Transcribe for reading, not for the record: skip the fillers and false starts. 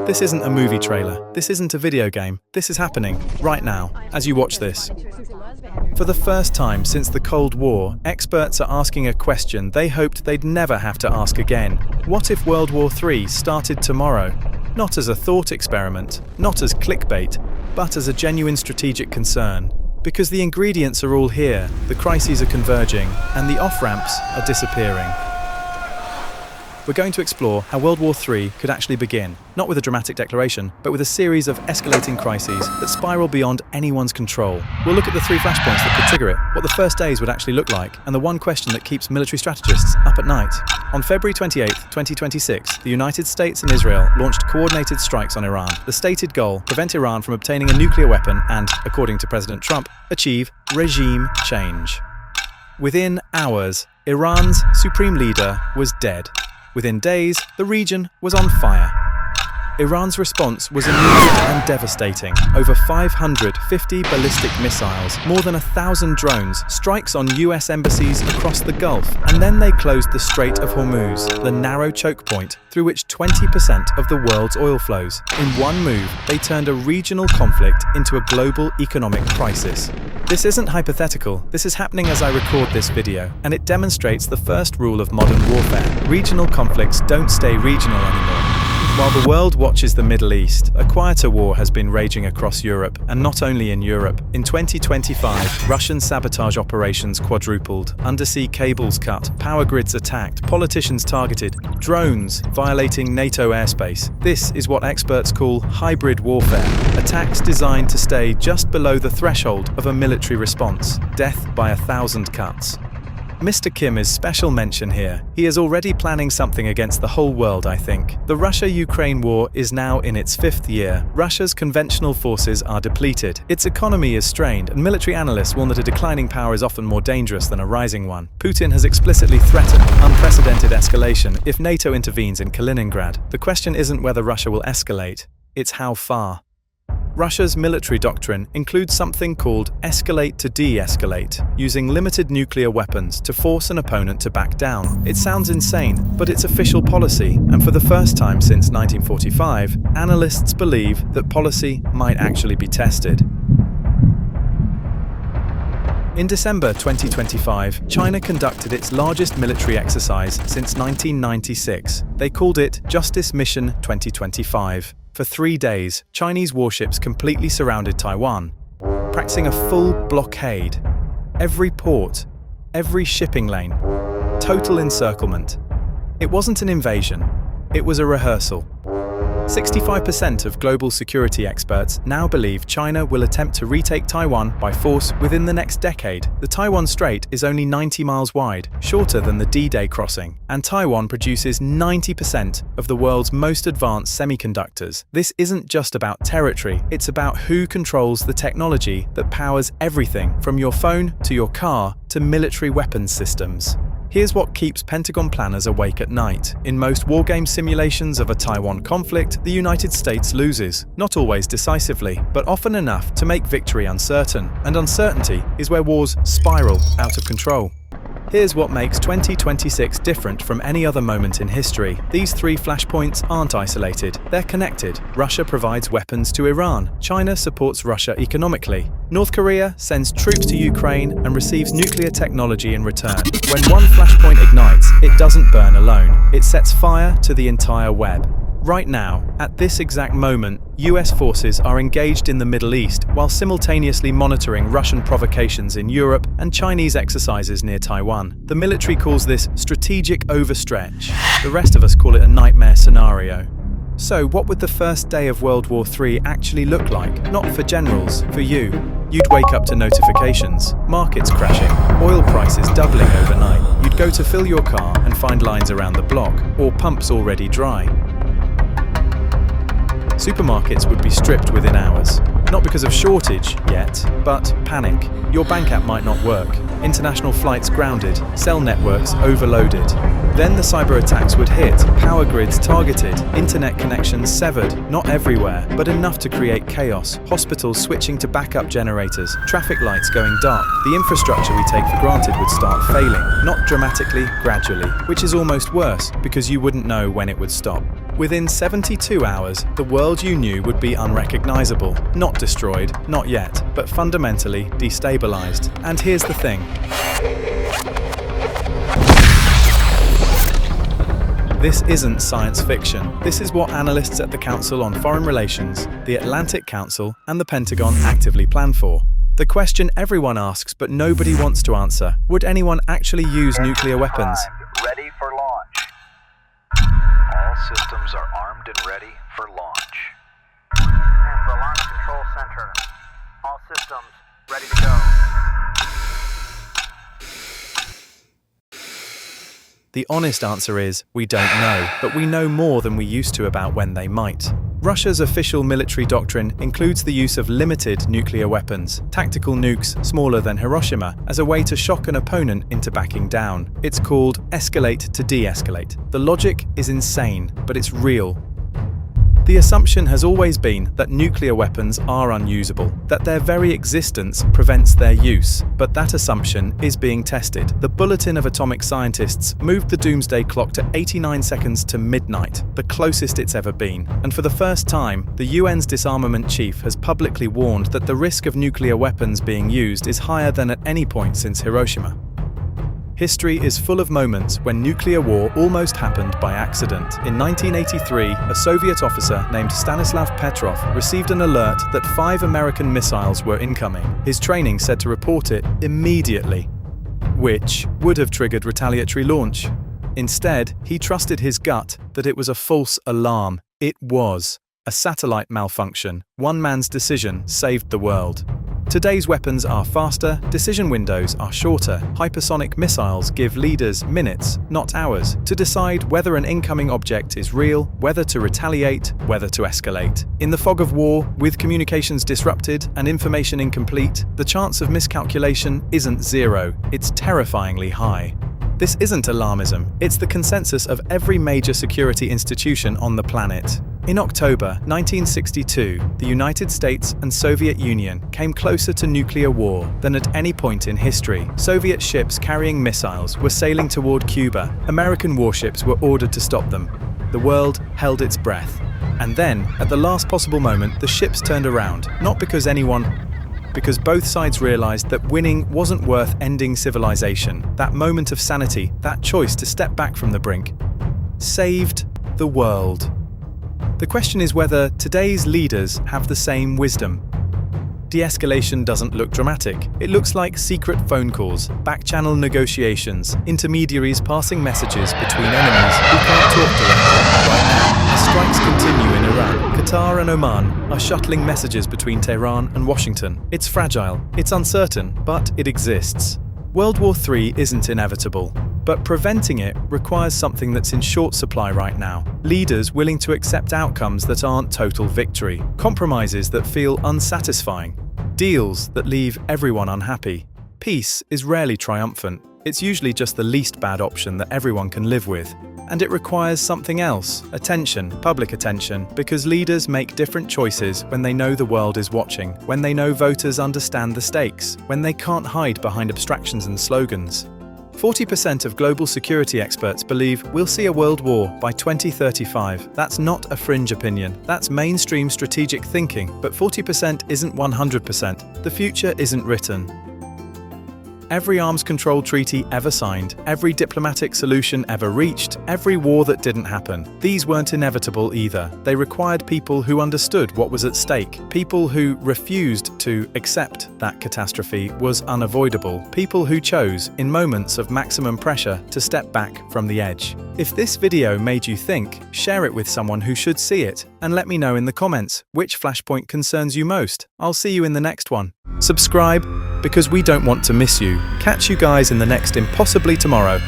This isn't a movie trailer. This isn't a video game. This is happening right now, as you watch this. For the first time since the Cold War, experts are asking a question they hoped they'd never have to ask again. What if World War III started tomorrow? Not as a thought experiment, not as clickbait, but as a genuine strategic concern. Because the ingredients are all here, the crises are converging, and the off-ramps are disappearing. We're going to explore how World War III could actually begin, not with a dramatic declaration, but with a series of escalating crises that spiral beyond anyone's control. We'll look at the 3 flashpoints that could trigger it, what the first days would actually look like, and the one question that keeps military strategists up at night. On February 28, 2026, the United States and Israel launched coordinated strikes on Iran. The stated goal: prevent Iran from obtaining a nuclear weapon and, according to President Trump, achieve regime change. Within hours, Iran's supreme leader was dead. Within days, the region was on fire. Iran's response was immediate and devastating. Over 550 ballistic missiles, more than 1,000 drones, strikes on US embassies across the Gulf, and then they closed the Strait of Hormuz, the narrow choke point through which 20% of the world's oil flows. In one move, they turned a regional conflict into a global economic crisis. This isn't hypothetical, this is happening as I record this video, and it demonstrates the first rule of modern warfare. Regional conflicts don't stay regional anymore. While the world watches the Middle East, a quieter war has been raging across Europe, and not only in Europe. In 2025, Russian sabotage operations quadrupled, undersea cables cut, power grids attacked, politicians targeted, drones violating NATO airspace. This is what experts call hybrid warfare, attacks designed to stay just below the threshold of a military response, death by 1,000 cuts. Mr. Kim is special mention here. He is already planning something against the whole world, I think. The Russia-Ukraine war is now in its 5th year. Russia's conventional forces are depleted. Its economy is strained, and military analysts warn that a declining power is often more dangerous than a rising one. Putin has explicitly threatened unprecedented escalation if NATO intervenes in Kaliningrad. The question isn't whether Russia will escalate, it's how far. Russia's military doctrine includes something called escalate to de-escalate, using limited nuclear weapons to force an opponent to back down. It sounds insane, but it's official policy, and for the first time since 1945, analysts believe that policy might actually be tested. In December 2025, China conducted its largest military exercise since 1996. They called it Justice Mission 2025. For 3 days, Chinese warships completely surrounded Taiwan, practicing a full blockade. Every port, every shipping lane, total encirclement. It wasn't an invasion, it was a rehearsal. 65% of global security experts now believe China will attempt to retake Taiwan by force within the next decade. The Taiwan Strait is only 90 miles wide, shorter than the D-Day crossing, and Taiwan produces 90% of the world's most advanced semiconductors. This isn't just about territory, it's about who controls the technology that powers everything from your phone to your car to military weapons systems. Here's what keeps Pentagon planners awake at night. In most wargame simulations of a Taiwan conflict, the United States loses. Not always decisively, but often enough to make victory uncertain. And uncertainty is where wars spiral out of control. Here's what makes 2026 different from any other moment in history. These 3 flashpoints aren't isolated, they're connected. Russia provides weapons to Iran. China supports Russia economically. North Korea sends troops to Ukraine and receives nuclear technology in return. When one flashpoint ignites, it doesn't burn alone. It sets fire to the entire web. Right now, at this exact moment, US forces are engaged in the Middle East while simultaneously monitoring Russian provocations in Europe and Chinese exercises near Taiwan. The military calls this strategic overstretch. The rest of us call it a nightmare scenario. So what would the first day of World War III actually look like? Not for generals, for you. You'd wake up to notifications, markets crashing, oil prices doubling overnight. You'd go to fill your car and find lines around the block, or pumps already dry. Supermarkets would be stripped within hours. Not because of shortage yet, but panic. Your bank app might not work. International flights grounded, cell networks overloaded. Then the cyber attacks would hit, power grids targeted, internet connections severed, not everywhere, but enough to create chaos. Hospitals switching to backup generators, traffic lights going dark. The infrastructure we take for granted would start failing, not dramatically, gradually, which is almost worse because you wouldn't know when it would stop. Within 72 hours, the world you knew would be unrecognizable. Not destroyed, not yet, but fundamentally destabilized. And here's the thing. This isn't science fiction. This is what analysts at the Council on Foreign Relations, the Atlantic Council, and the Pentagon actively plan for. The question everyone asks but nobody wants to answer: would anyone actually use nuclear weapons? Ready for launch. All systems are armed and ready for launch. And for Launch Control Center, all systems ready to go. The honest answer is, we don't know, but we know more than we used to about when they might. Russia's official military doctrine includes the use of limited nuclear weapons, tactical nukes smaller than Hiroshima, as a way to shock an opponent into backing down. It's called escalate to de-escalate. The logic is insane, but it's real. The assumption has always been that nuclear weapons are unusable, that their very existence prevents their use. But that assumption is being tested. The Bulletin of Atomic Scientists moved the doomsday clock to 89 seconds to midnight, the closest it's ever been. And for the first time, the UN's disarmament chief has publicly warned that the risk of nuclear weapons being used is higher than at any point since Hiroshima. History is full of moments when nuclear war almost happened by accident. In 1983, a Soviet officer named Stanislav Petrov received an alert that 5 American missiles were incoming. His training said to report it immediately, which would have triggered retaliatory launch. Instead, he trusted his gut that it was a false alarm. It was a satellite malfunction. One man's decision saved the world. Today's weapons are faster, decision windows are shorter. Hypersonic missiles give leaders minutes, not hours, to decide whether an incoming object is real, whether to retaliate, whether to escalate. In the fog of war, with communications disrupted and information incomplete, the chance of miscalculation isn't zero, it's terrifyingly high. This isn't alarmism, it's the consensus of every major security institution on the planet. In October 1962, the United States and Soviet Union came closer to nuclear war than at any point in history. Soviet ships carrying missiles were sailing toward Cuba. American warships were ordered to stop them. The world held its breath. And then, at the last possible moment, the ships turned around, not because both sides realized that winning wasn't worth ending civilization. That moment of sanity, that choice to step back from the brink, saved the world. The question is whether today's leaders have the same wisdom. De-escalation doesn't look dramatic. It looks like secret phone calls, back-channel negotiations, intermediaries passing messages between enemies who can't talk directly. Right now, as strikes continue in Iran, Qatar and Oman are shuttling messages between Tehran and Washington. It's fragile, it's uncertain, but it exists. World War III isn't inevitable, but preventing it requires something that's in short supply right now. Leaders willing to accept outcomes that aren't total victory, compromises that feel unsatisfying, deals that leave everyone unhappy. Peace is rarely triumphant. It's usually just the least bad option that everyone can live with. And it requires something else, attention, public attention, because leaders make different choices when they know the world is watching, when they know voters understand the stakes, when they can't hide behind abstractions and slogans. 40% of global security experts believe we'll see a world war by 2035. That's not a fringe opinion. That's mainstream strategic thinking, but 40% isn't 100%. The future isn't written. Every arms control treaty ever signed, every diplomatic solution ever reached, every war that didn't happen, these weren't inevitable either. They required people who understood what was at stake, people who refused to accept that catastrophe was unavoidable, people who chose, in moments of maximum pressure, to step back from the edge. If this video made you think, share it with someone who should see it, and let me know in the comments which flashpoint concerns you most. I'll see you in the next one. Subscribe, because we don't want to miss you. Catch you guys in the next Impossibly Tomorrow.